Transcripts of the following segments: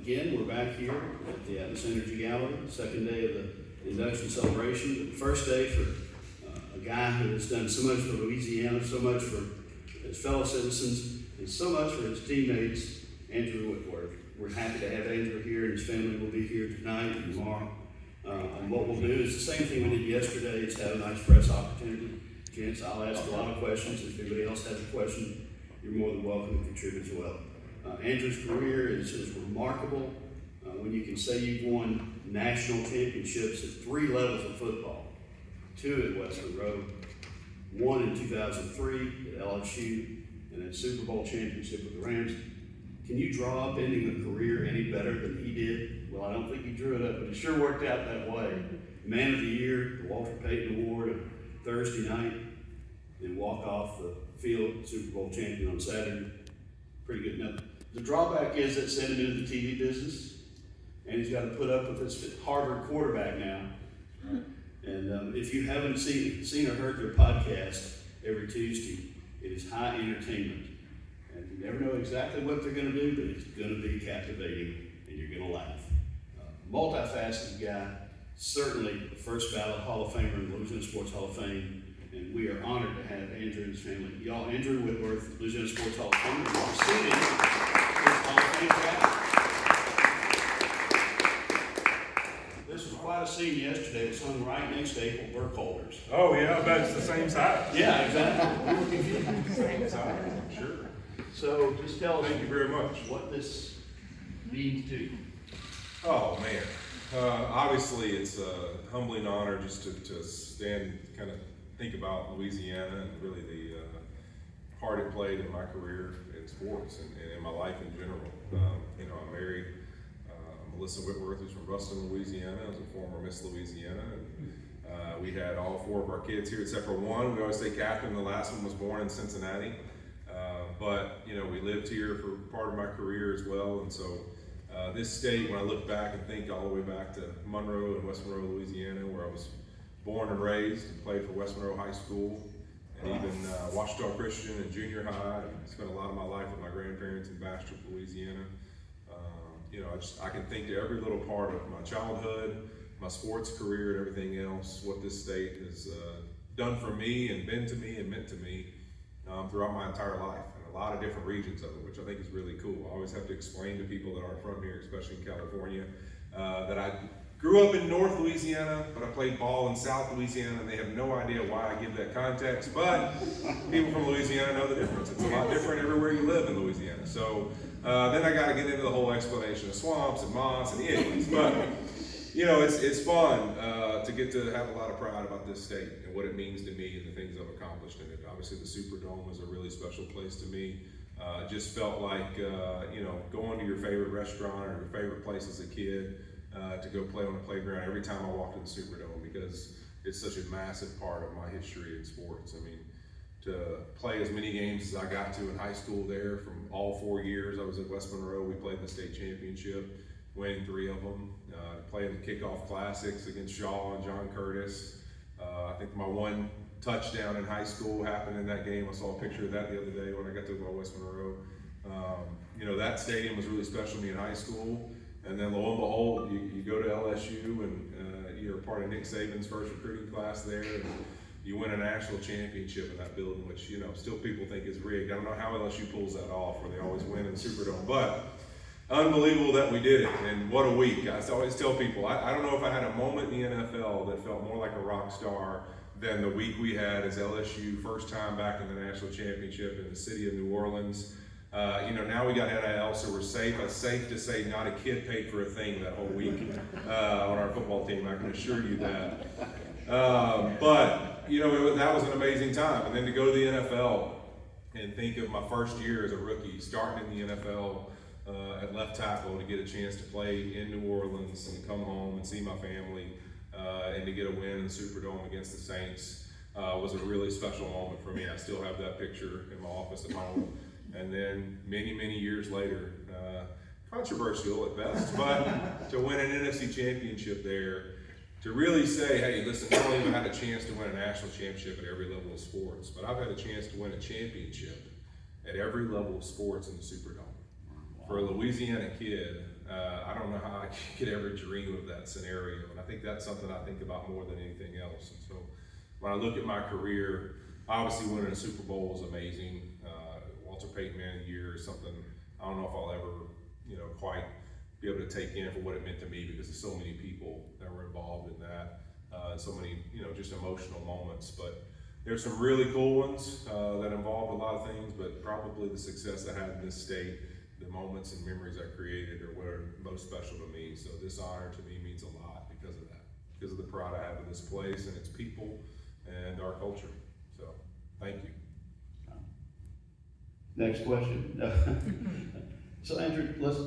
Again, we're back here at the Atlas Energy Gallery, second day of the induction celebration. The first day for a guy who has done so much for Louisiana, so much for his fellow citizens, and so much for his teammates, Andrew Whitworth. We're happy to have Andrew here, and his family will be here tonight and tomorrow. And what we'll do is the same thing we did yesterday, is have a nice press opportunity. Gents, I'll ask a lot of questions. If anybody else has a question, you're more than welcome to contribute as well. Andrew's career is remarkable. When you can say you've won national championships at 3 levels of football, 2 at West Monroe, 1 in 2003 at LSU, and a Super Bowl championship with the Rams. Can you draw up ending a career any better than he did? Well, I don't think he drew it up, but it sure worked out that way. Man of the Year, the Walter Payton Award on Thursday night, and walk off the field, Super Bowl champion on Saturday. Pretty good. Now, the drawback is that sent him into the TV business, and he's got to put up with this Harvard quarterback now. And if you haven't seen or heard their podcast every Tuesday, it is high entertainment. And you never know exactly what they're going to do, but it's going to be captivating, and you're going to laugh. Multifaceted guy, certainly the first ballot Hall of Famer in the Louisiana Sports Hall of Fame, and we are honored to have Andrew and his family. Y'all, Andrew Whitworth, Louisiana Sports Hall of Famer, and you're seated in his Hall of Fame cap. This was quite a scene yesterday. It was hung right next to April Burkholder's. Oh yeah, I bet it's the same size. Yeah, exactly. We were confused. Same size, sure. So just tell us. Thank you very much. What this means to you. Oh man, obviously it's a humbling honor just to stand, kind of think about Louisiana and really the part it played in my career in sports and in my life in general. I'm married. Melissa Whitworth, who's from Ruston, Louisiana. I was a former Miss Louisiana. And, we had all 4 of our kids here except for one. We always say captain. The last one was born in Cincinnati. But we lived here for part of my career as well. And so this state, when I look back and think all the way back to Monroe and West Monroe, Louisiana, where I was born and raised and played for West Monroe High School and even Washita Christian and junior high. And spent a lot of my life with my grandparents in Bastrop, Louisiana. I can think to every little part of my childhood, my sports career, and everything else, what this state has done for me and been to me and meant to me throughout my entire life, and a lot of different regions of it, which I think is really cool. I always have to explain to people that aren't from here, especially in California, that I grew up in North Louisiana, but I played ball in South Louisiana, and they have no idea why I give that context, but people from Louisiana know the difference. It's a lot different everywhere you live in Louisiana. So then I got to get into the whole explanation of swamps and moss and anyways, but it's fun to get to have a lot of pride about this state and what it means to me and the things I've accomplished in it. Obviously the Superdome is a really special place to me. It just felt like, going to your favorite restaurant or your favorite place as a kid to go play on the playground every time I walked in the Superdome, because it's such a massive part of my history in sports. I mean, to play as many games as I got to in high school there from all 4 years I was at West Monroe. We played in the state championship, winning 3 of them. Playing the kickoff classics against Shaw and John Curtis. I think my one touchdown in high school happened in that game. I saw a picture of that the other day when I got to West Monroe. That stadium was really special to me in high school. And then lo and behold, you go to LSU and you're part of Nick Saban's first recruiting class there. And you win a national championship in that building, which, still people think is rigged. I don't know how LSU pulls that off, where they always win in the Superdome, but unbelievable that we did it, and what a week. I always tell people, I don't know if I had a moment in the NFL that felt more like a rock star than the week we had as LSU, first time back in the national championship in the city of New Orleans. Now we got NIL, so we're safe. It's safe to say not a kid paid for a thing that whole week on our football team, I can assure you that. But that was an amazing time. And then to go to the NFL and think of my first year as a rookie, starting in the NFL at left tackle, to get a chance to play in New Orleans and come home and see my family and to get a win in the Superdome against the Saints was a really special moment for me. I still have that picture in my office at home. And then many, many years later, controversial at best, but to win an NFC championship there, to really say, hey, listen, not only have I had a chance to win a national championship at every level of sports, but I've had a chance to win a championship at every level of sports in the Superdome. For a Louisiana kid, I don't know how I could ever dream of that scenario. And I think that's something I think about more than anything else. And so when I look at my career, obviously winning a Super Bowl was amazing. Walter Payton Man of the Year is something I don't know if I'll ever, quite be able to take in for what it meant to me, because there's so many people that were involved in that, so many, just emotional moments. But there's some really cool ones that involved a lot of things, but probably the success I had in this state, the moments and memories I created are what are most special to me. So this honor to me means a lot because of that, because of the pride I have in this place and its people and our culture. So thank you. Next question. So Andrew, let's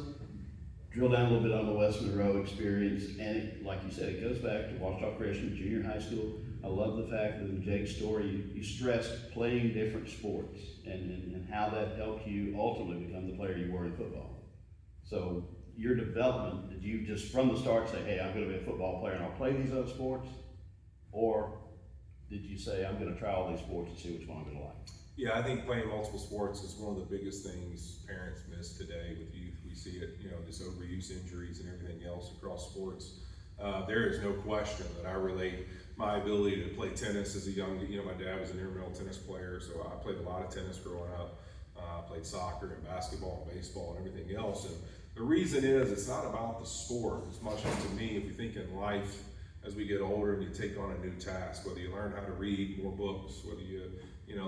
drill down a little bit on the West Monroe experience. And like you said, it goes back to Ouachita Christian Junior High School. I love the fact that in Jake's story, you stressed playing different sports and how that helped you ultimately become the player you were in football. So your development, did you just from the start say, hey, I'm going to be a football player and I'll play these other sports? Or did you say, I'm going to try all these sports and see which one I'm going to like? Yeah, I think playing multiple sports is one of the biggest things parents miss today with youth. We see it, this overuse injuries and everything else across sports. There is no question that I relate my ability to play tennis as a young, my dad was an intramural tennis player, so I played a lot of tennis growing up. I played soccer and basketball and baseball and everything else. And the reason is it's not about the sport as much as, to me, if you think in life, as we get older and you take on a new task, whether you learn how to read more books, whether you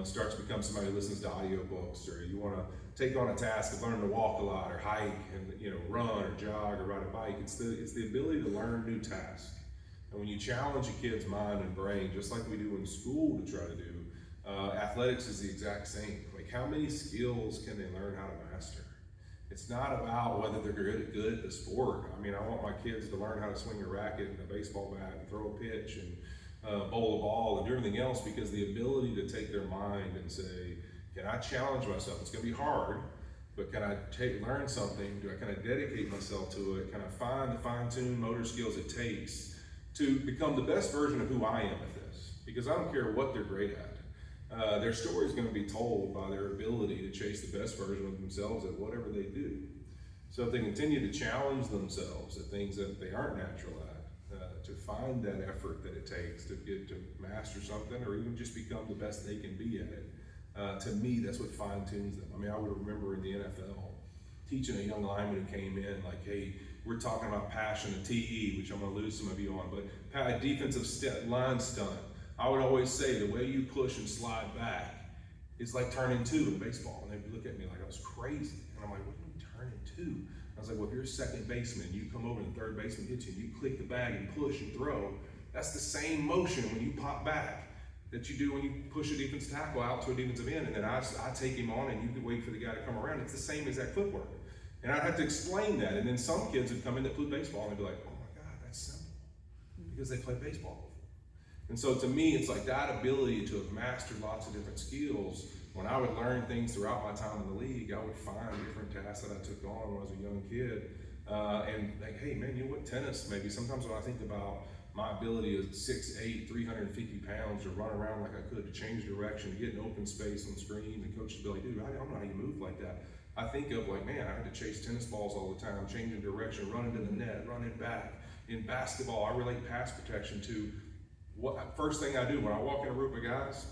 start to become somebody who listens to audiobooks, or you want to take on a task of learning to walk a lot or hike and run or jog or ride a bike. It's the ability to learn new tasks. And when you challenge a kid's mind and brain, just like we do in school to try to do, athletics is the exact same. Like, how many skills can they learn how to master? It's not about whether they're good at the sport. I mean, I want my kids to learn how to swing a racket and a baseball bat and throw a pitch and bowl a ball and do everything else, because the ability to take their mind and say, can I challenge myself? It's going to be hard, but can I learn something? Can I dedicate myself to it? Can I find the fine-tuned motor skills it takes to become the best version of who I am at this? Because I don't care what they're great at. Their story is going to be told by their ability to chase the best version of themselves at whatever they do. So if they continue to challenge themselves at things that they aren't natural at, to find that effort that it takes to get to master something, or even just become the best they can be at it, to me, that's what fine-tunes them. I mean, I would remember in the NFL, teaching a young lineman who came in, like, hey, we're talking about passion and TE, which I'm going to lose some of you on, but defensive line stunt. I would always say the way you push and slide back is like turning two in baseball. And they'd look at me like I was crazy. And I'm like, what do you mean turning two? I was like, well, if you're a second baseman, you come over and the third baseman hits you, and you click the bag and push and throw. That's the same motion when you pop back that you do when you push a defensive tackle out to a defensive end. And then I take him on and you can wait for the guy to come around. It's the same exact footwork. And I'd have to explain that. And then some kids would come in that played baseball and they'd be like, oh my God, that's simple. Because they played baseball before. And so to me, it's like that ability to have mastered lots of different skills. When I would learn things throughout my time in the league, I would find different tasks that I took on when I was a young kid. And like, hey man, what, tennis, maybe sometimes when I think about my ability as 6'8", 350 pounds to run around like I could, to change direction, to get in open space on screen, and coaches would be like, dude, I don't know how you move like that. I think of like, man, I had to chase tennis balls all the time, changing direction, running to the net, running back. In basketball, I relate pass protection to first thing I do when I walk in a group of guys.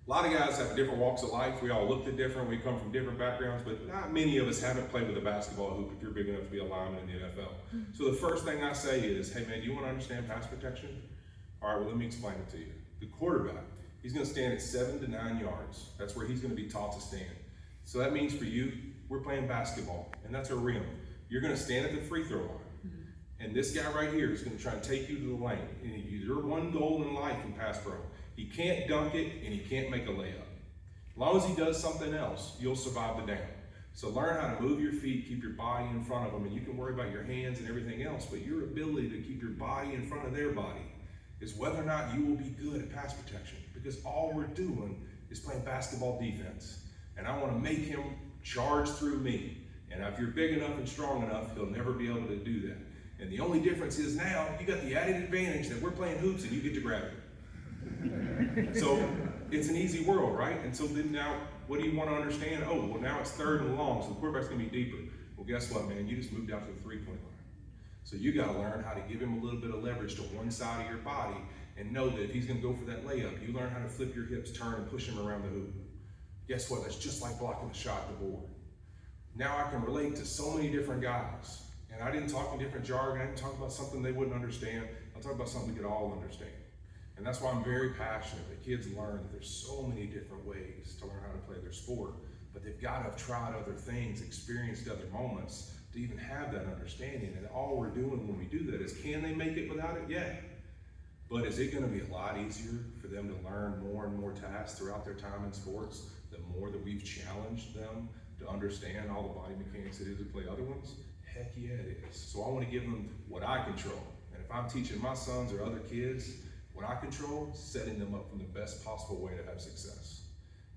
A lot of guys have different walks of life. We all look different. We come from different backgrounds, but not many of us haven't played with a basketball hoop if you're big enough to be a lineman in the NFL. So the first thing I say is, hey man, do you want to understand pass protection? All right, well, let me explain it to you. The quarterback, he's going to stand at 7 to 9 yards. That's where he's going to be taught to stand. So that means for you, we're playing basketball, and that's a rim. You're going to stand at the free throw line. And this guy right here is going to try and take you to the lane. And your one goal in life in pass pro, he can't dunk it and he can't make a layup. As long as he does something else, you'll survive the down. So learn how to move your feet, keep your body in front of them, and you can worry about your hands and everything else, but your ability to keep your body in front of their body is whether or not you will be good at pass protection, because all we're doing is playing basketball defense. And I want to make him charge through me. And if you're big enough and strong enough, he'll never be able to do that. And the only difference is now you got the added advantage that we're playing hoops and you get to grab it. So it's an easy world, right? And so then now What do you want to understand? Oh, well, now it's 3rd and long, so the quarterback's going to be deeper. Well, guess what, man? You just moved out to the 3-point line. So you got to learn how to give him a little bit of leverage to one side of your body and know that if he's going to go for that layup, you learn how to flip your hips, turn, and push him around the hoop. Guess what? That's just like blocking the shot at the board. Now I can relate to so many different guys. And I didn't talk in different jargon. I didn't talk about something they wouldn't understand. I talk about something we could all understand. And that's why I'm very passionate that kids learn that there's so many different ways to learn how to play their sport, but they've got to have tried other things, experienced other moments to even have that understanding. And all we're doing when we do that is, can they make it without it? Yeah. But is it going to be a lot easier for them to learn more and more tasks throughout their time in sports, the more that we've challenged them to understand all the body mechanics it is to play other ones? Heck yeah, it is. So I want to give them what I control. And if I'm teaching my sons or other kids, what I control, setting them up from the best possible way to have success.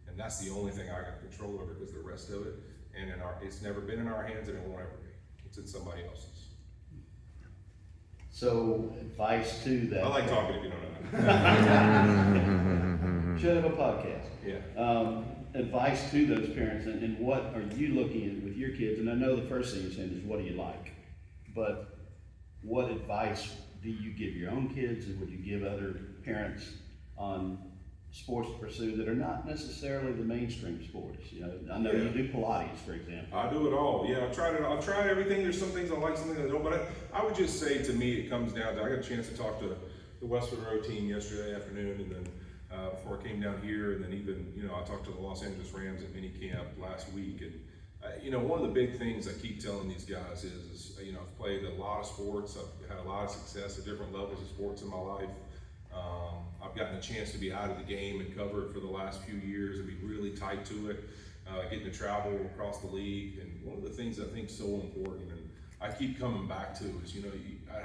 And that's the only thing I got control over, because the rest of it, and it's never been in our hands and it won't ever be. It's in somebody else's. So advice to that. I like talking if you don't know. Should have a podcast. Yeah. Advice to those parents, and what are you looking at with your kids? And I know the first thing you're saying is, what do you like? But what advice do you give your own kids, and would you give other parents on sports to pursue that are not necessarily the mainstream sports? You know, I know you do Pilates, for example. I do it all. Yeah, I've tried everything. There's some things I like, some things I don't. But I would just say, to me, it comes down to, I got a chance to talk to the West Monroe team yesterday afternoon, and then before I came down here, and then even, I talked to the Los Angeles Rams at minicamp last week. And one of the big things I keep telling these guys is I've played a lot of sports. I've had a lot of success at different levels of sports in my life. I've gotten a chance to be out of the game and cover it for the last few years and be really tight to it, getting to travel across the league. And one of the things I think is so important, and I keep coming back to, is,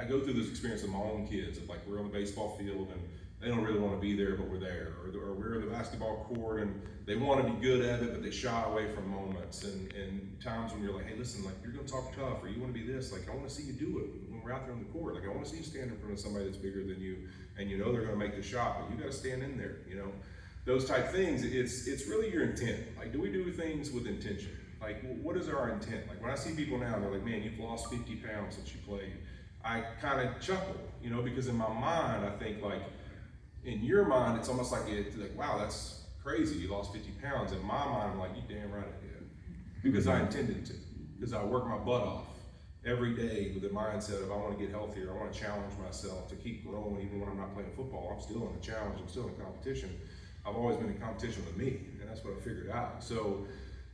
I go through this experience with my own kids of, like, we're on the baseball field and they don't really want to be there, but we're there. Or we're in the basketball court and they want to be good at it, but they shy away from moments and times when you're like, hey, listen, like, you're going to talk tough, or you want to be this. Like, I want to see you do it when we're out there on the court. Like, I want to see you stand in front of somebody that's bigger than you, and they're going to make the shot, but you got to stand in there. Those type things. It's really your intent. Like, do we do things with intention? Like, what is our intent? Like, when I see people now, they're like, man, you've lost 50 pounds since you played. I kind of chuckle, because in my mind, I think, like, in your mind, it's almost like, wow, that's crazy, you lost 50 pounds. In my mind, I'm like, you damn right I did. Because I intended to. Because I work my butt off every day with the mindset of, I want to get healthier, I want to challenge myself to keep growing. Even when I'm not playing football, I'm still in a challenge, I'm still in competition. I've always been in competition with me, and that's what I figured out. So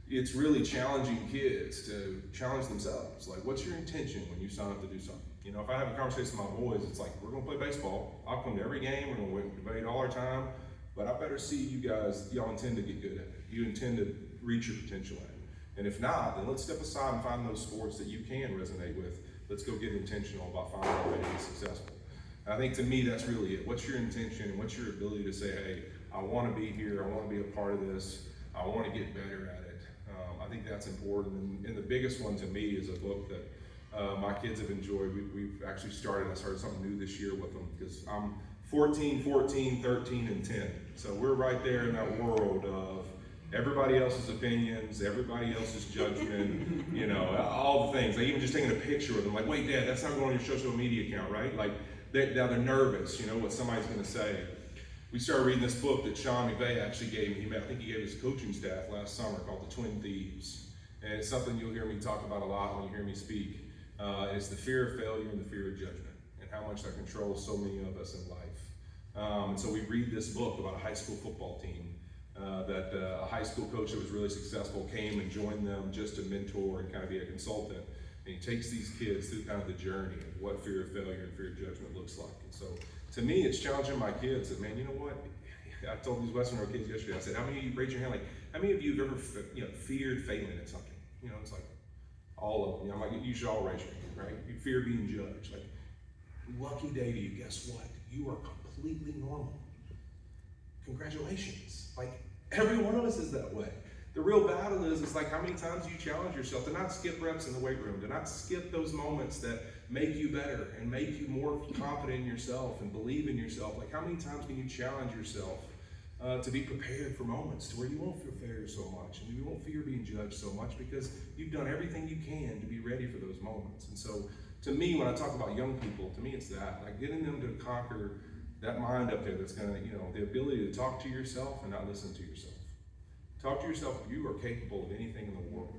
it's really challenging kids to challenge themselves. Like, what's your intention when you sign up to do something? If I have a conversation with my boys, it's like, we're going to play baseball. I'll come to every game. We're going to debate all our time. But I better see you guys, y'all intend to get good at it. You intend to reach your potential at it. And if not, then let's step aside and find those sports that you can resonate with. Let's go get intentional about finding a way to be successful. And I think, to me, that's really it. What's your intention, and what's your ability to say, hey, I want to be here. I want to be a part of this. I want to get better at it. I think that's important. And the biggest one to me is a book that my kids have enjoyed. We've actually I started something new this year with them, because I'm 14, 14, 13, and 10. So we're right there in that world of everybody else's opinions, everybody else's judgment, all the things. Like, even just taking a picture of them, like, wait, Dad, that's not going on your social media account, right? Like, now they're nervous, what somebody's going to say. We started reading this book that Sean McVay actually gave me. I think he gave his coaching staff last summer, called The Twin Thieves. And it's something you'll hear me talk about a lot when you hear me speak. It's the fear of failure and the fear of judgment, and how much that controls so many of us in life. And so we read this book about a high school football team that a high school coach that was really successful came and joined them just to mentor and kind of be a consultant. And he takes these kids through kind of the journey of what fear of failure and fear of judgment looks like. And so, to me, it's challenging my kids that, man, you know what? I told these Western Road kids yesterday, I said, how many of you, raise your hand, like, how many of you have ever feared failing at something? It's like, all of them. I'm like, you should all raise your hand, right? You fear being judged. Like, lucky day to you. Guess what? You are completely normal. Congratulations. Like, every one of us is that way. The real battle is like, how many times do you challenge yourself to not skip reps in the weight room, to not skip those moments that make you better and make you more confident in yourself and believe in yourself? Like, how many times can you challenge yourself to be prepared for moments to where you won't feel failure so much and you won't fear being judged so much because you've done everything you can to be ready for those moments. And so to me, when I talk about young people, to me it's that, like getting them to conquer that mind up there that's gonna, the ability to talk to yourself and not listen to yourself. Talk to yourself, you are capable of anything in the world.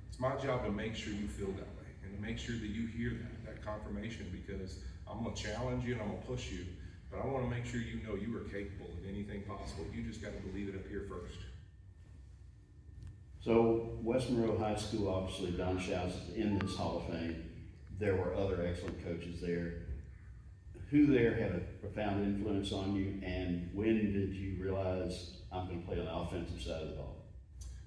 It's my job to make sure you feel that way and to make sure that you hear that confirmation, because I'm gonna challenge you and I'm gonna push you, but I wanna make sure you know you are capable of anything possible. You just gotta believe it up here first. So West Monroe High School, obviously Don Shouse is in this Hall of Fame. There were other excellent coaches there. Who there had a profound influence on you, and when did you realize I'm going to play on the offensive side of the ball?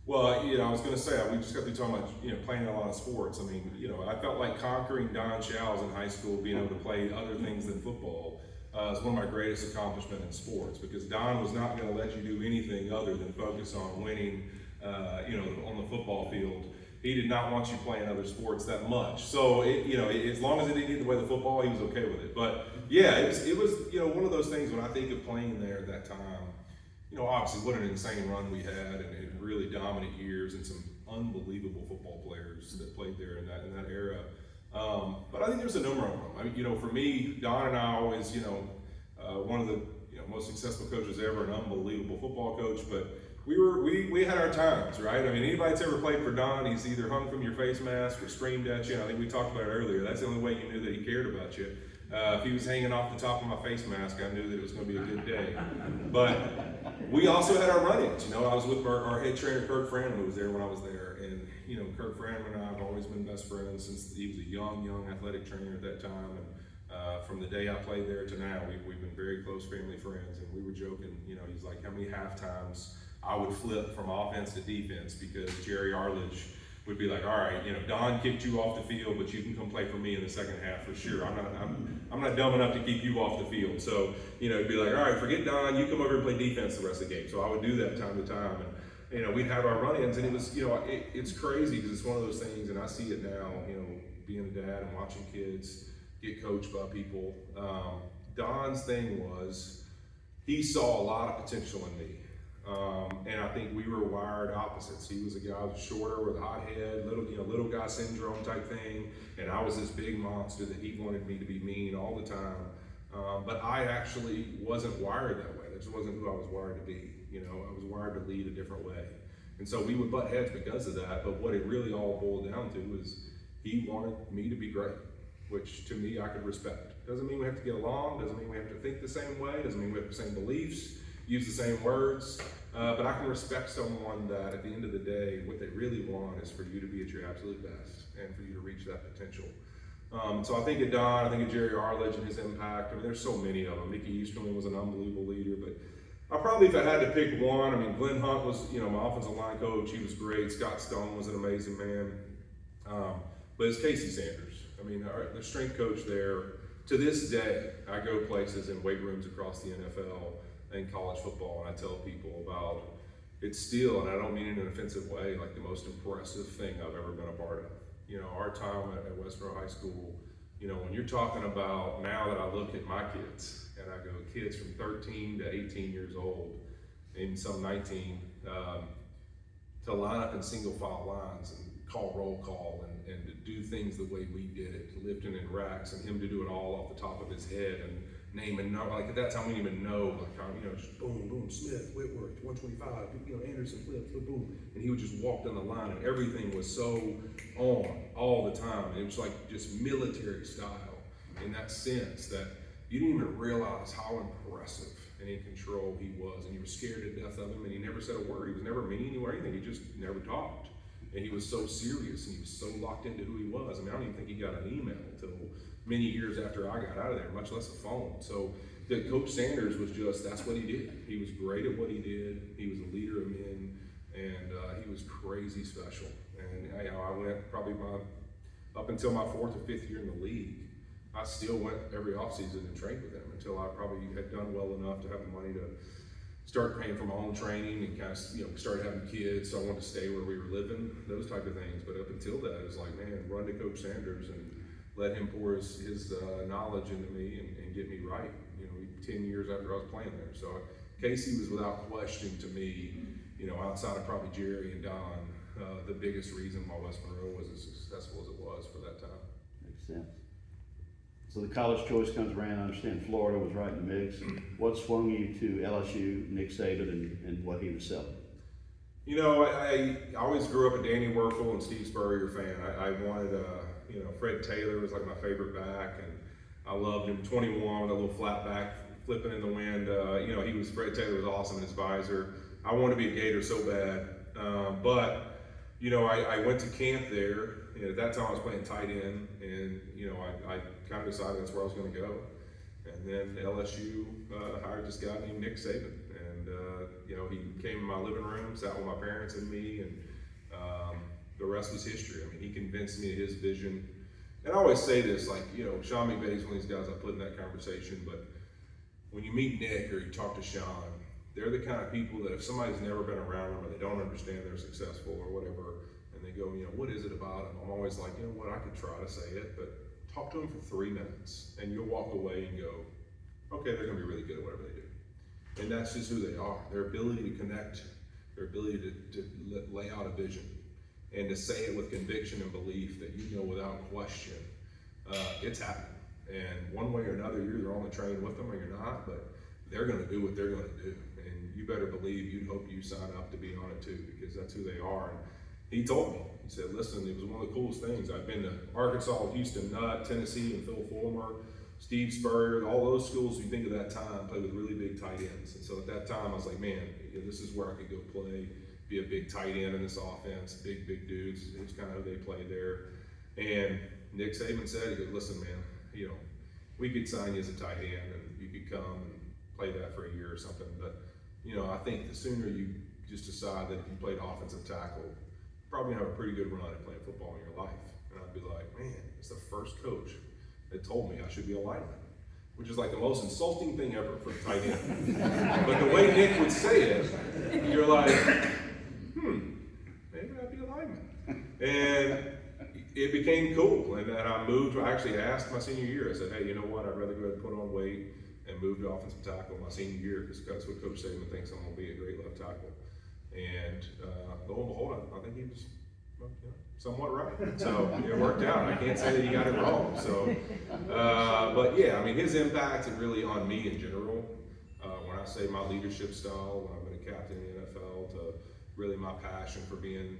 Well, I was going to say, we just got to talking about, playing a lot of sports. I mean, I felt like conquering Don Shouse in high school, being able to play other things than football, is one of my greatest accomplishments in sports, because Don was not going to let you do anything other than focus on winning, on the football field. He did not want you playing other sports that much. So, as long as it didn't get in the way of the football, he was okay with it. But yeah, it was one of those things when I think of playing there at that time, obviously what an insane run we had and really dominant years and some unbelievable football players that played there in that era. But I think there's a number of them. I mean, for me, Don and I always, one of the most successful coaches ever, an unbelievable football coach, but we had our times, right? I mean, anybody that's ever played for Don, he's either hung from your face mask or screamed at you. I think we talked about it earlier. That's the only way you knew that he cared about you. If he was hanging off the top of my face mask, I knew that it was going to be a good day. But we also had our run-ins. I was with our head trainer, Kirk Franman, who was there when I was there. And, Kirk Franman and I have always been best friends since he was a young athletic trainer at that time. And from the day I played there to now, we've been very close family friends. And we were joking, he's like, how many halftimes I would flip from offense to defense, because Jerry Arledge would be like, all right, Don kicked you off the field, but you can come play for me in the second half for sure. I'm not dumb enough to keep you off the field. So, it'd be like, all right, forget Don, you come over and play defense the rest of the game. So I would do that time to time. And, we'd have our run-ins, and it was, it's crazy because it's one of those things, and I see it now, being a dad and watching kids get coached by people. Don's thing was, he saw a lot of potential in me. And I think we were wired opposites. He was a guy who was shorter with a hot head, little guy syndrome type thing. And I was this big monster that he wanted me to be mean all the time. But I actually wasn't wired that way. That just wasn't who I was wired to be. I was wired to lead a different way. And so we would butt heads because of that. But what it really all boiled down to was he wanted me to be great, which to me I could respect. Doesn't mean we have to get along. Doesn't mean we have to think the same way. Doesn't mean we have the same beliefs, use the same words, but I can respect someone that at the end of the day, what they really want is for you to be at your absolute best and for you to reach that potential. So I think of Don, I think of Jerry Arledge and his impact. I mean, there's so many of them. Mickey Easterling was an unbelievable leader, but I probably, if I had to pick one, Glenn Hunt was, my offensive line coach. He was great. Scott Stone was an amazing man. But it's Casey Sanders. The strength coach there, to this day, I go places in weight rooms across the NFL and college football, and I tell people about it's still, and I don't mean it in an offensive way, like the most impressive thing I've ever been a part of. Our time at West Monroe High School, when you're talking about, now that I look at my kids, and I go kids from 13 to 18 years old, and some 19, to line up in single file lines and call roll call and to do things the way we did it, lifting in racks, and him to do it all off the top of his head and name and number. Like at that time we didn't even know, just boom, boom, Smith, Whitworth, 125, Anderson, flip, boom. And he would just walk down the line, and everything was so on all the time. And it was like just military style in that sense that you didn't even realize how impressive and in control he was. And you were scared to death of him, and he never said a word. He was never mean or anything. He just never talked. And he was so serious, and he was so locked into who he was. I don't even think he got an email until many years after I got out of there, much less a phone. So Coach Sanders was just, that's what he did. He was great at what he did. He was a leader of men, and he was crazy special. And I went probably up until my 4th or 5th year in the league. I still went every offseason and trained with him until I probably had done well enough to have the money to start paying for my own training and kind of, started having kids, so I wanted to stay where we were living, those type of things. But up until that, it was like, man, run to Coach Sanders and let him pour his knowledge into me and get me right, 10 years after I was playing there. So I Casey was without question to me, outside of probably Jerry and Don, the biggest reason why West Monroe was as successful as it was for that time. Makes sense. So the college choice comes around. I understand Florida was right in the mix. What swung you to LSU, Nick Saban, and what he was selling? I always grew up a Danny Werfel and Steve Spurrier fan. I wanted, Fred Taylor was like my favorite back, and I loved him. 21 with a little flat back flipping in the wind. Fred Taylor was awesome in his visor. I wanted to be a Gator so bad, but I went to camp there. And at that time, I was playing tight end, and I kind of decided that's where I was going to go. And then LSU hired this guy named Nick Saban, and he came in my living room, sat with my parents and me, and the rest was history. I mean, he convinced me of his vision. And I always say this, Sean McVay is one of these guys I put in that conversation, but when you meet Nick or you talk to Sean, they're the kind of people that if somebody's never been around them or they don't understand they're successful or whatever, and they go, what is it about them? I'm always like, I could try to say it, but talk to them for 3 minutes and you'll walk away and go, okay, they're gonna be really good at whatever they do. And that's just who they are. Their ability to connect, their ability to lay out a vision and to say it with conviction and belief that without question, it's happening. And one way or another, you're either on the train with them or you're not, but they're gonna do what they're gonna do. And you better believe you'd hope you sign up to be on it too, because that's who they are. And he told me, he said, listen, it was one of the coolest things. I've been to Arkansas, Houston Nutt, Tennessee, and Phil Fulmer, Steve Spurrier, all those schools you think of that time played with really big tight ends. And so at that time, I was like, man, this is where I could go play, be a big tight end in this offense, big dudes. It's kind of who they played there. And Nick Saban said, he goes, listen, man, we could sign you as a tight end and you could come and play that for a year or something. But, I think the sooner you just decide that if you played offensive tackle, you're probably gonna have a pretty good run at playing football in your life. And I'd be like, man, it's the first coach that told me I should be a lineman, which is like the most insulting thing ever for a tight end. But the way Nick would say it, you're like, maybe I'd be a lineman. And it became cool. And then I moved, I actually asked my senior year, I said, hey, you know what, I'd rather go ahead and put on weight and move to offensive tackle my senior year, because that's what Coach Saban thinks I'm gonna be, a great left tackle. And lo and behold, I think he was somewhat right. So it worked out. I can't say that he got it wrong. So, but yeah, I mean, his impact is really on me in general. When I say my leadership style, when I've been a captain in the NFL, to really my passion for being,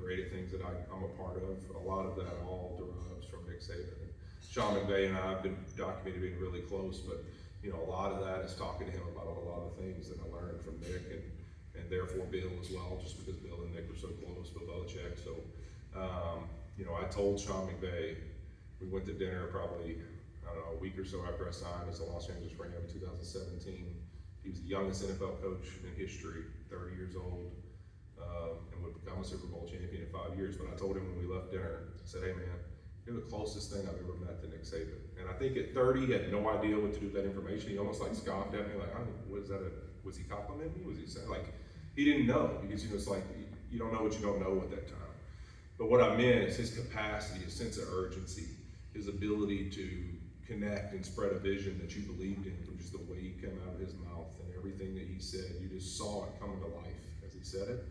great at things that I'm a part of, a lot of that all derives from Nick Saban. And Sean McVay and I have been documented being really close, but a lot of that is talking to him about a lot of things that I learned from Nick and therefore Bill as well, just because Bill and Nick were so close, Bill Belichick. So, I told Sean McVay, we went to dinner probably, a week or so after I signed as a Los Angeles Ram in 2017. He was the youngest NFL coach in history, 30 years old, and would become a Super Bowl champion in 5 years. But I told him when we left dinner, I said, hey man, you're the closest thing I've ever met to Nick Saban. And I think at 30, he had no idea what to do with that information. He almost like scoffed at me, like, what is that? Was he complimenting me? Was he saying, like, he didn't know, because it's like, you don't know what you don't know at that time. But what I meant is his capacity, his sense of urgency, his ability to connect and spread a vision that you believed in from just the way he came out of his mouth and everything that he said. You just saw it come to life as he said it.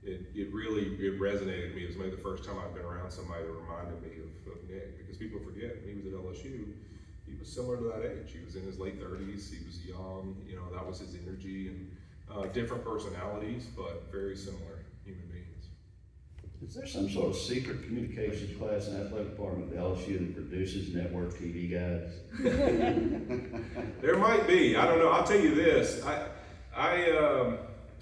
It really resonated with me. It was maybe the first time I've been around somebody that reminded me of Nick, because people forget when he was at LSU, he was similar to that age. He was in his late 30s, he was young, that was his energy, and different personalities, but very similar human beings. Is there some sort of secret communications class in the athletic department at LSU that produces network TV guys? There might be. I don't know. I'll tell you this.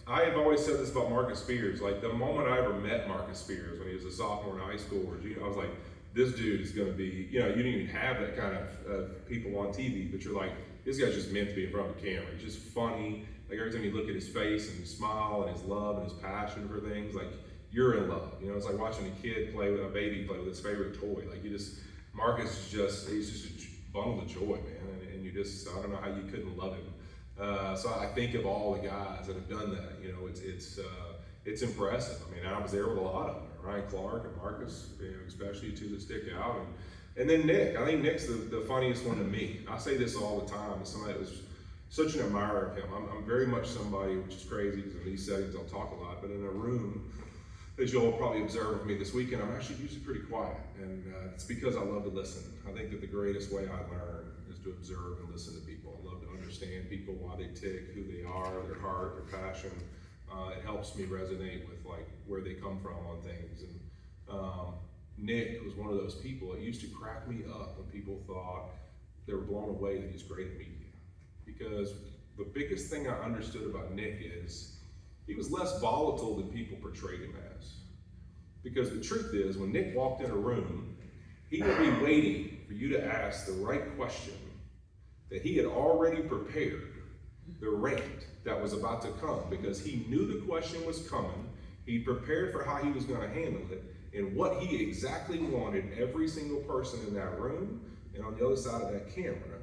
I have always said this about Marcus Spears. Like, the moment I ever met Marcus Spears when he was a sophomore in high school or junior, I was like, this dude is going to be, you didn't even have that kind of people on TV, but you're like, this guy's just meant to be in front of a camera. He's just funny. Like, every time you look at his face and his smile and his love and his passion for things, like, you're in love. It's like watching a kid play with a baby play with his favorite toy. Like, Marcus is he's just a bundle of joy, man. And you just, I don't know how you couldn't love him. So I think of all the guys that have done that. It's impressive. I mean, I was there with a lot of them. Ryan Clark and Marcus, especially two that stick out. And then Nick. I think Nick's the funniest one to me. I say this all the time. As somebody that was such an admirer of him. I'm very much somebody, which is crazy because in these settings I'll talk a lot, but in a room, as you'll probably observe with me this weekend, I'm actually usually pretty quiet, and it's because I love to listen. I think that the greatest way I learn is to observe and listen to people. I love to understand people, why they tick, who they are, their heart, their passion. It helps me resonate with like where they come from on things. And Nick was one of those people. It used to crack me up when people thought they were blown away that he's great at media, because the biggest thing I understood about Nick is he was less volatile than people portrayed him as. Because the truth is, when Nick walked in a room, he would be waiting for you to ask the right question that he had already prepared, the rant that was about to come, because he knew the question was coming, he prepared for how he was going to handle it, and what he exactly wanted every single person in that room and on the other side of that camera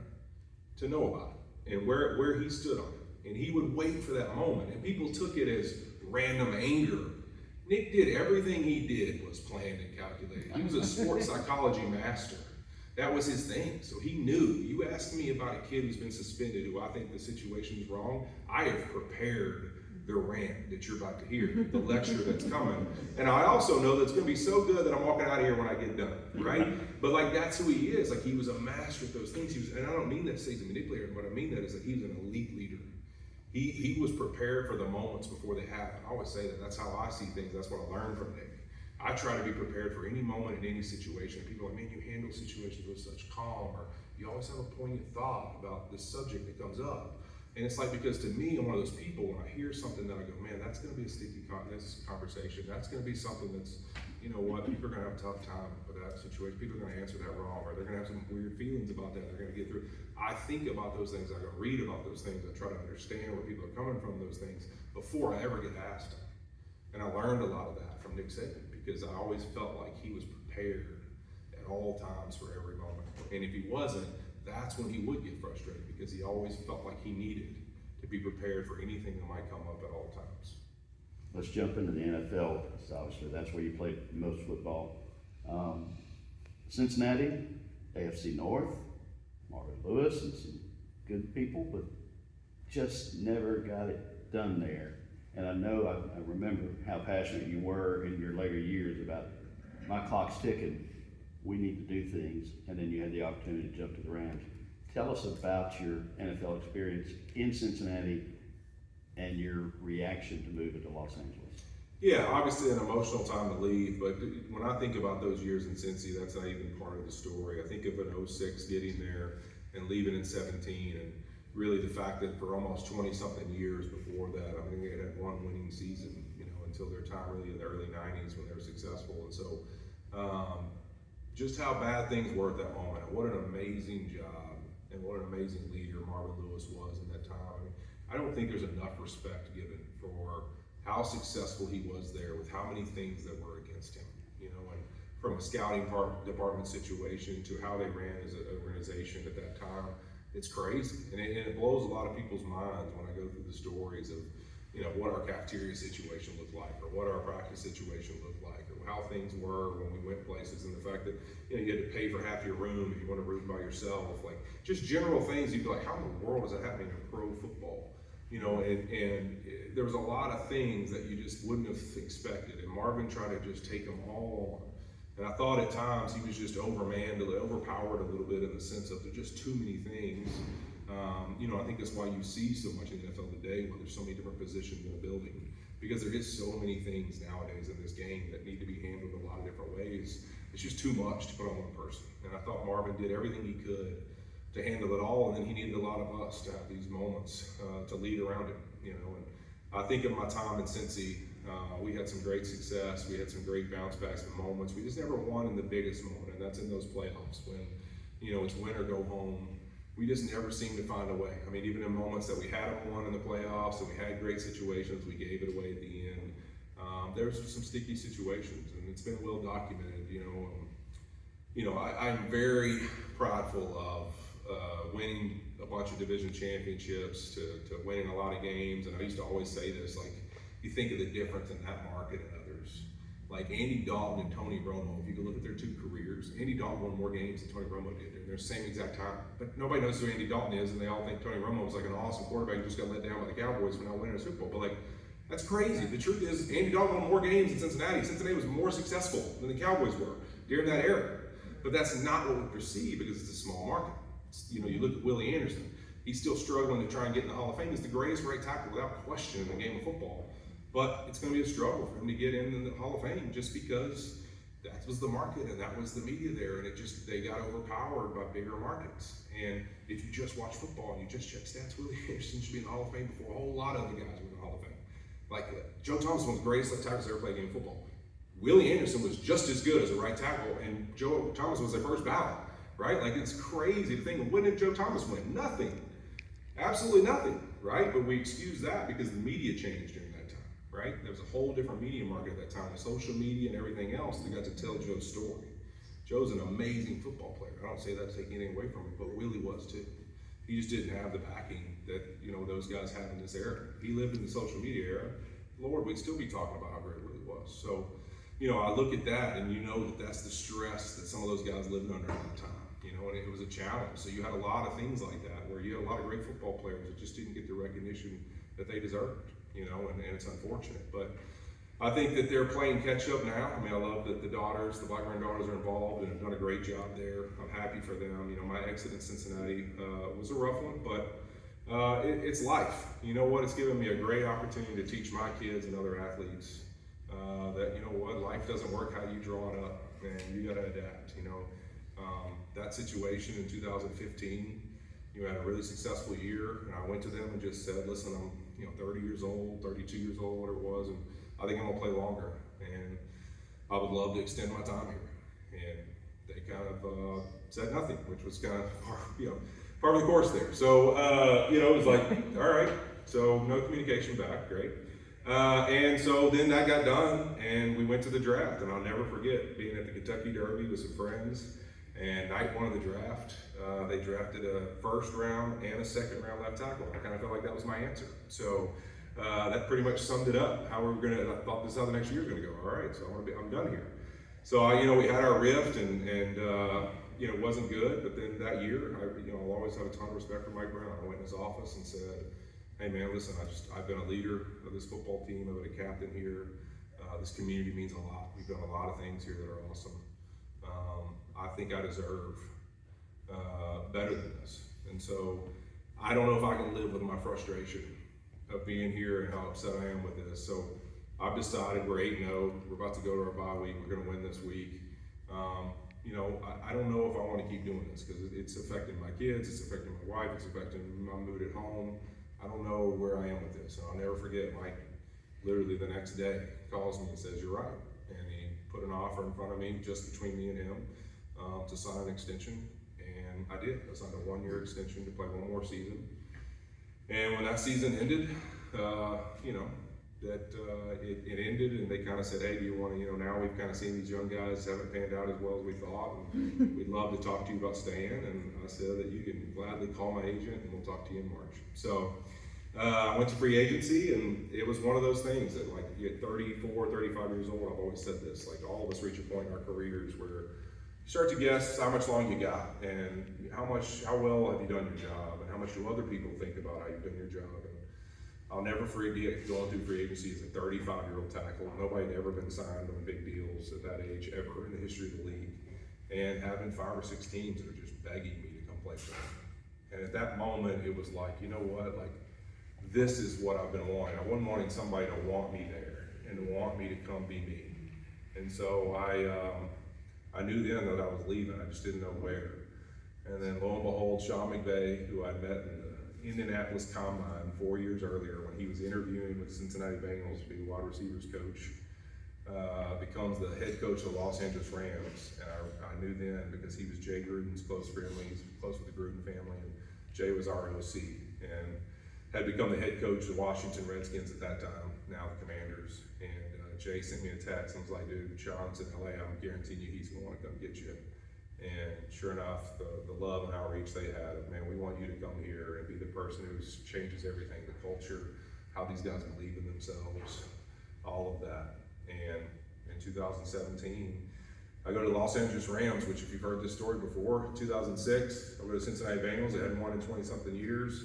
to know about it, and where he stood on it. And he would wait for that moment, and people took it as random anger. Nick did everything he did was planned and calculated. He was a sports psychology master. That was his thing. So he knew. You ask me about a kid who's been suspended, who I think the situation is wrong, I have prepared the rant that you're about to hear, the lecture that's coming. And I also know that it's going to be so good that I'm walking out of here when I get done, right? But like, that's who he is. Like, he was a master at those things. And I don't mean that to say he's a manipulator. What I mean that is that he was an elite leader. He was prepared for the moments before they happen. I always say that that's how I see things. That's what I learned from Nick. I try to be prepared for any moment in any situation. People are like, man, you handle situations with such calm, or you always have a poignant thought about this subject that comes up. And it's like, because to me, I'm one of those people, when I hear something that I go, man, that's going to be a sticky conversation. That's going to be something that's, you know what, people are going to have a tough time with that situation. People are going to answer that wrong, or they're going to have some weird feelings about that. They're going to get through. I think about those things. I go read about those things. I try to understand where people are coming from those things before I ever get asked them. And I learned a lot of that from Nick Saban, because I always felt like he was prepared at all times for every moment. And if he wasn't, that's when he would get frustrated, because he always felt like he needed to be prepared for anything that might come up at all times. Let's jump into the NFL. Obviously, that's where you played most football. Cincinnati, AFC North, Marvin Lewis, and some good people, but just never got it done there. And I know, I remember how passionate you were in your later years about, my clock's ticking, we need to do things, and then you had the opportunity to jump to the Rams. Tell us about your NFL experience in Cincinnati and your reaction to moving to Los Angeles. Yeah, obviously an emotional time to leave, but when I think about those years in Cincy, that's not even part of the story. I think of an 06 getting there and leaving in 17, and really the fact that for almost 20-something years before that, I mean, they had one winning season, you know, until their time really in the early 90s when they were successful. And so just how bad things were at that moment, and what an amazing job and what an amazing leader Marvin Lewis was in that time. I mean, I don't think there's enough respect given for how successful he was there with how many things that were against him, you know, and from a scouting department situation to how they ran as an organization at that time. It's crazy, and it blows a lot of people's minds when I go through the stories of, you know, what our cafeteria situation looked like, or what our practice situation looked like, or how things were when we went places, and the fact that, you know, you had to pay for half your room if you want to room by yourself, like just general things. You'd be like, how in the world is that happening in pro football? You know, and there was a lot of things that you just wouldn't have expected, and Marvin tried to just take them all on. And I thought at times he was just overpowered a little bit in the sense of there's just too many things. You know, I think that's why you see so much in the NFL today, where there's so many different positions in a building, because there is so many things nowadays in this game that need to be handled a lot of different ways. It's just too much to put on one person. And I thought Marvin did everything he could to handle it all, and then he needed a lot of us to have these moments to lead around him. You know, and I think of my time in Cincy. We had some great success. We had some great bounce backs and moments. We just never won in the biggest moment, and that's in those playoffs when, you know, it's win or go home. We just never seemed to find a way. I mean, even in moments that we had won in the playoffs and we had great situations, we gave it away at the end. There was some sticky situations, and it's been well documented. You know, I'm very prideful of winning a bunch of division championships, to winning a lot of games, and I used to always say this, like, you think of the difference in that market and others. Like Andy Dalton and Tony Romo, if you could look at their two careers, careers. Andy Dalton won more games than Tony Romo did during their same exact time. But nobody knows who Andy Dalton is, and they all think Tony Romo was like an awesome quarterback who just got let down by the Cowboys for not winning a Super Bowl. But like, that's crazy. The truth is, Andy Dalton won more games in Cincinnati. Cincinnati was more successful than the Cowboys were during that era. But that's not what we perceive because it's a small market. You know, you look at Willie Anderson. He's still struggling to try and get in the Hall of Fame. He's the greatest right tackle without question in the game of football. But it's going to be a struggle for him to get in the Hall of Fame just because that was the market and that was the media there. And they got overpowered by bigger markets. And if you just watch football and you just check stats, Willie Anderson should be in the Hall of Fame before a whole lot of other guys were in the Hall of Fame. Like Joe Thomas, one of the greatest left tackles ever played game of football. Willie Anderson was just as good as a right tackle, and Joe Thomas was their first ballot, right? Like, it's crazy to think, when did Joe Thomas win? Nothing. Absolutely nothing, right? But we excuse that because the media changed during that time, right? There was a whole different media market at that time, with social media and everything else that got to tell Joe's story. Joe's an amazing football player. I don't say that to take anything away from him, but Willie was too. He just didn't have the backing that, you know, those guys had in this era. If he lived in the social media era, Lord, we'd still be talking about how great Willie was. So, you know, I look at that and you know that that's the stress that some of those guys lived under at that time, you know, and it was a challenge. So you had a lot of things like that where you had a lot of great football players that just didn't get the recognition that they deserved, you know, and it's unfortunate. But I think that they're playing catch up now. I mean, I love that the Blackburn daughters are involved and have done a great job there. I'm happy for them. You know, my exit in Cincinnati was a rough one, but it's life. You know what? It's given me a great opportunity to teach my kids and other athletes that, you know what, life doesn't work how you draw it up, and you got to adapt. You know, that situation in 2015, you had a really successful year, and I went to them and just said, listen, I'm 30 years old, 32 years old, whatever it was, and I think I'm gonna play longer, and I would love to extend my time here. And they kind of said nothing, which was kind of part of the course there. So it was like, all right, so no communication back, great. And so then that got done, and we went to the draft, and I'll never forget being at the Kentucky Derby with some friends. And night one of the draft, they drafted a first round and a second round left tackle. I kind of felt like that was my answer. So that pretty much summed it up. How we were gonna, I thought this is how the next year is gonna go. All right, so I'm done here. So we had our rift, and it wasn't good. But then that year, I'll always have a ton of respect for Mike Brown. I went in his office and said, hey man, listen, I've been a leader of this football team. I've been a captain here. This community means a lot. We've done a lot of things here that are awesome. I think I deserve better than this. And so I don't know if I can live with my frustration of being here and how upset I am with this. So I've decided we're 8-0. We're about to go to our bye week. We're going to win this week. I don't know if I want to keep doing this because it's affecting my kids. It's affecting my wife. It's affecting my mood at home. I don't know where I am with this. And I'll never forget Mike, literally the next day, calls me and says, you're right. And he put an offer in front of me just between me and him to sign an extension. And I did. I signed a 1-year extension to play one more season. And when that season ended, it ended, and they kind of said, hey, do you want to, now we've kind of seen these young guys haven't panned out as well as we thought, and we'd love to talk to you about staying. And I said that you can gladly call my agent and we'll talk to you in March. So I went to free agency, and it was one of those things that, like, you get 34, 35 years old, I've always said this, like, all of us reach a point in our careers where you start to guess how much longer you got, and how well have you done your job, and how much do other people think about how you've done your job. And I'll never forget going through free agency as a 35-year-old tackle. Nobody had ever been signed on big deals at that age ever in the history of the league, and having 5 or 6 teams that are just begging me to come play for them. And at that moment, it was like, you know what, like, this is what I've been wanting. I wasn't wanting somebody to want me there and to want me to come be me. And so I knew then that I was leaving. I just didn't know where. And then lo and behold, Sean McVay, who I met in the Indianapolis Combine 4 years earlier when he was interviewing with Cincinnati Bengals to be the wide receivers coach, becomes the head coach of the Los Angeles Rams. And I knew then because he was Jay Gruden's close friend. He's close with the Gruden family, and Jay was our OC. And had become the head coach of the Washington Redskins at that time, now the Commanders. And Jay sent me a text and was like, dude, Sean's in LA, I'm guaranteeing you he's gonna wanna come get you. And sure enough, the love and outreach they had of, man, we want you to come here and be the person who changes everything, the culture, how these guys believe in themselves, all of that. And in 2017, I go to the Los Angeles Rams, which if you've heard this story before, 2006, I go to the Cincinnati Bengals. They hadn't won in 20-something years.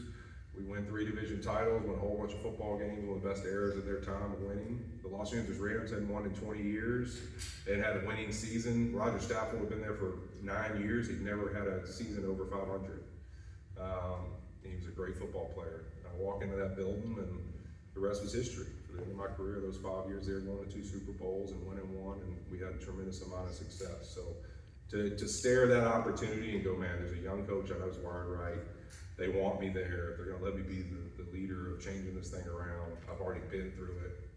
We win 3 division titles, won a whole bunch of football games, one of the best eras of their time of winning. The Los Angeles Rams hadn't won in 20 years. They had a winning season. Roger Stafford had been there for 9 years. He'd never had a season over 500. He was a great football player. I walk into that building and the rest was history. For the end of my career, those 5 years there, won the 2 Super Bowls and went and won, and we had a tremendous amount of success. So to stare that opportunity and go, man, there's a young coach I know is wired right. They want me there. They're going to let me be the leader of changing this thing around. I've already been through it.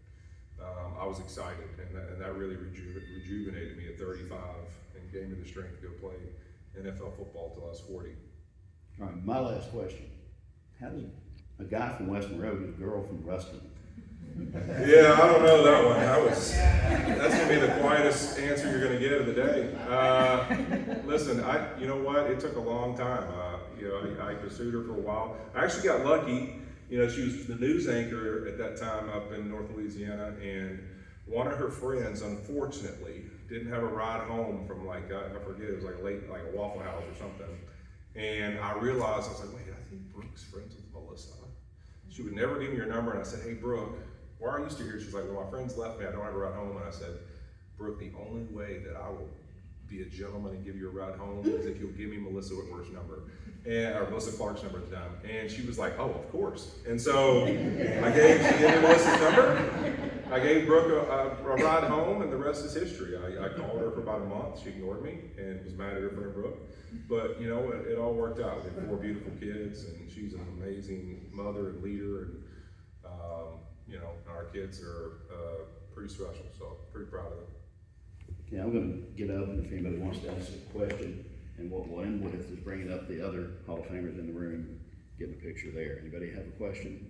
I was excited, and that really rejuvenated me at 35 and gave me the strength to go play NFL football till I was 40. All right, my last question. How does a guy from West Monroe get a girl from Ruston? Yeah, I don't know that one. That's gonna be the quietest answer you're gonna get of the day. Listen, you know what? It took a long time. I pursued her for a while. I actually got lucky. She was the news anchor at that time up in North Louisiana, and one of her friends, unfortunately, didn't have a ride home from I forget, it was like a Waffle House or something. And I realized, I was like, wait, I think Brooke's friends with Melissa. She would never give me her number, and I said, hey, Brooke, where are you still here? She's like, well, my friends left me, I don't have a ride home. And I said, Brooke, the only way that I will be a gentleman and give you a ride home is if you'll give me Melissa Whitworth's number, or Melissa Clark's number at the time. And she was like, oh, of course. And so she gave me Melissa's number. I gave Brooke a ride home, and the rest is history. I called her for about a month. She ignored me and was mad at her friend Brooke. But it all worked out. We had 4 beautiful kids, and she's an amazing mother and leader. And our kids are pretty special. So pretty proud of them. Okay, I'm going to get up, and if anybody wants to ask a question, and what we'll end with is bringing up the other Hall of Famers in the room, getting a picture there. Anybody have a question?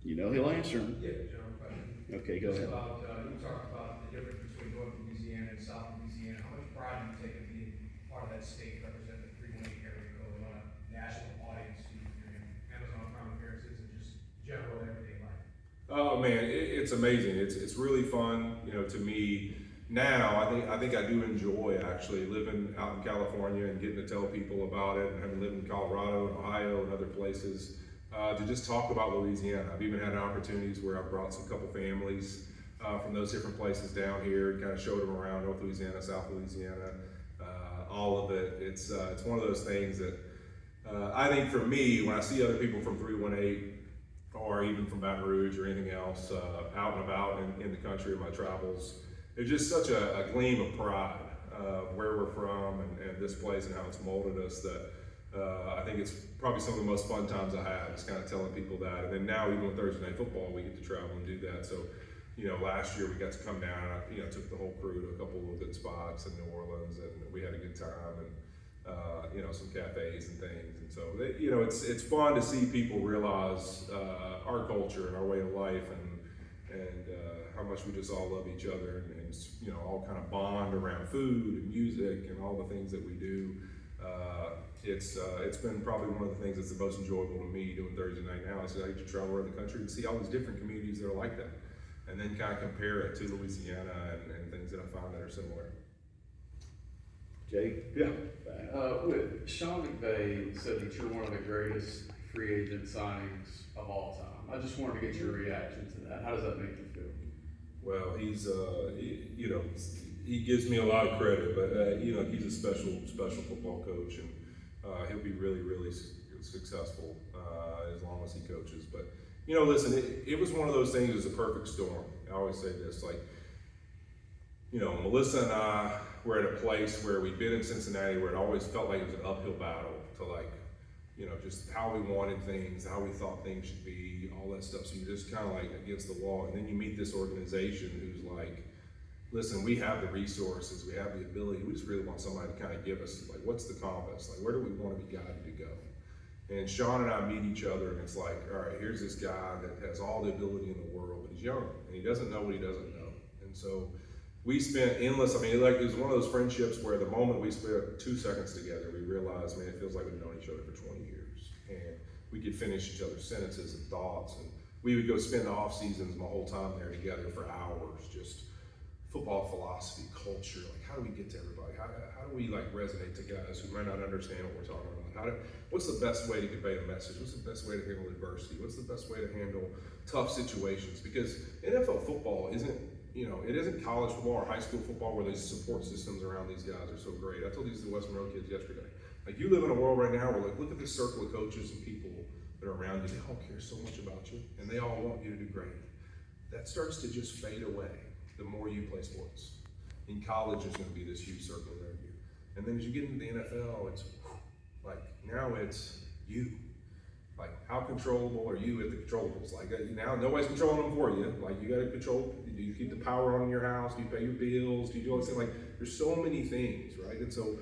He'll answer them. Yeah, general question. Okay, go ahead. You talked about the difference between North Louisiana and South Louisiana. How much pride do you take in being part of that state, representing the 318 area code on a national audience, Amazon Prime appearances, and just general everyday life? Oh man, it's amazing. It's really fun, to me. Now, I think I do enjoy actually living out in California and getting to tell people about it, and having lived in Colorado and Ohio and other places, to just talk about Louisiana. I've even had opportunities where I've brought some couple families from those different places down here and kind of showed them around North Louisiana, South Louisiana, all of it. It's one of those things that I think for me, when I see other people from 318 or even from Baton Rouge or anything else out and about in the country in my travels, it's just such a gleam of pride of where we're from and this place and how it's molded us that I think it's probably some of the most fun times I have, is kind of telling people that. And then now, even with Thursday Night Football, we get to travel and do that. So, last year we got to come down and I took the whole crew to a couple of good spots in New Orleans, and we had a good time, and some cafes and things. And so, it's fun to see people realize our culture and our way of life, and how much we just all love each other, and all kind of bond around food and music and all the things that we do. It's been probably one of the things that's the most enjoyable to me doing Thursday night now, is I get to travel around the country and see all these different communities that are like that, and then kind of compare it to Louisiana and things that I find that are similar. Jake? Yeah. Sean McVay said that you're one of the greatest free agent signings of all time. I just wanted to get your reaction to that. How does that make you feel? Well, he's he gives me a lot of credit, but he's a special football coach, and he'll be really successful as long as he coaches. But listen, it was one of those things. It was a perfect storm. I always say this, Melissa and I were at a place where we'd been in Cincinnati, where it always felt like it was an uphill battle to just how we wanted things, how we thought things should be, all that stuff. So you're just kind of against the wall, and then you meet this organization who's like, listen, we have the resources, we have the ability, we just really want somebody to kind of give us, what's the compass? Where do we want to be guided to go? And Sean and I meet each other, and it's all right, here's this guy that has all the ability in the world, but he's young, and he doesn't know what he doesn't know. And so we spent it was one of those friendships where the moment we spent 2 seconds together, we realized, man, it feels like we've known each other for 20 years. And we could finish each other's sentences and thoughts, and we would go spend the off seasons my whole time there together for hours, just football philosophy, culture, like how do we get to everybody? How do we like resonate to guys who might not understand what we're talking about? What's the best way to convey a message? What's the best way to handle adversity? What's the best way to handle tough situations? Because NFL football isn't, it isn't college football or high school football where the support systems around these guys are so great. I told these the West Monroe kids yesterday. Like, you live in a world right now where, like, look at this circle of coaches and people that are around you. They all care so much about you, and they all want you to do great. That starts to just fade away the more you play sports. In college, there's going to be this huge circle around you. And then as you get into the NFL, it's like, now it's you. Like, how controllable are you at the controllables? Like, now nobody's controlling them for you. Like, you got to control, do you keep the power on in your house? Do you pay your bills? Do you do all this thing? Like, there's so many things, right? And so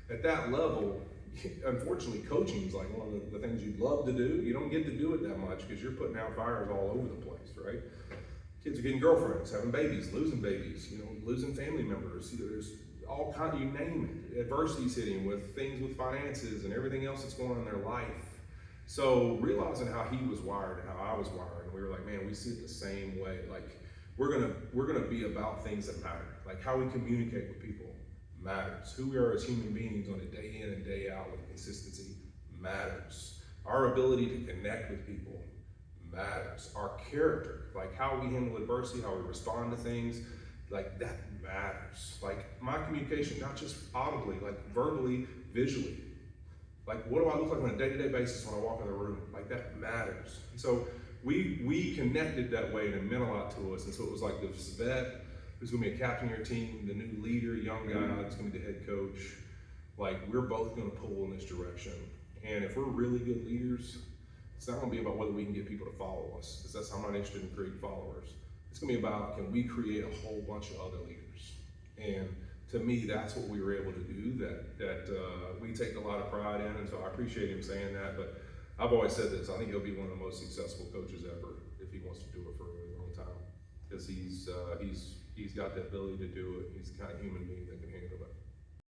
at that level, unfortunately, coaching is like one of the things you'd love to do. You don't get to do it that much because you're putting out fires all over the place, right? Kids are getting girlfriends, having babies, losing family members. There's all kinds, you name it. Adversity's hitting with things with finances and everything else that's going on in their life. So realizing how he was wired and how I was wired, and we were like, man, we see it the same way. Like, we're gonna be about things that matter. Like, how we communicate with people matters. Who we are as human beings on a day in and day out with consistency matters. Our ability to connect with people matters. Our character, like how we handle adversity, how we respond to things, like that matters. Like my communication, not just audibly, like verbally, visually. Like, what do I look like on a day-to-day basis when I walk in the room? Like, that matters. And so we connected that way, and it meant a lot to us. And so it was like this vet who's going to be a captain of your team, the new leader, young guy that's going to be the head coach. Like, we're both going to pull in this direction. And if we're really good leaders, it's not going to be about whether we can get people to follow us, because that's how I'm not interested in creating followers. It's going to be about, can we create a whole bunch of other leaders? And to me, that's what we were able to do, that we take a lot of pride in, and so I appreciate him saying that. But I've always said this, I think he'll be one of the most successful coaches ever if he wants to do it for a really long time, because he's got the ability to do it. He's the kind of human being that can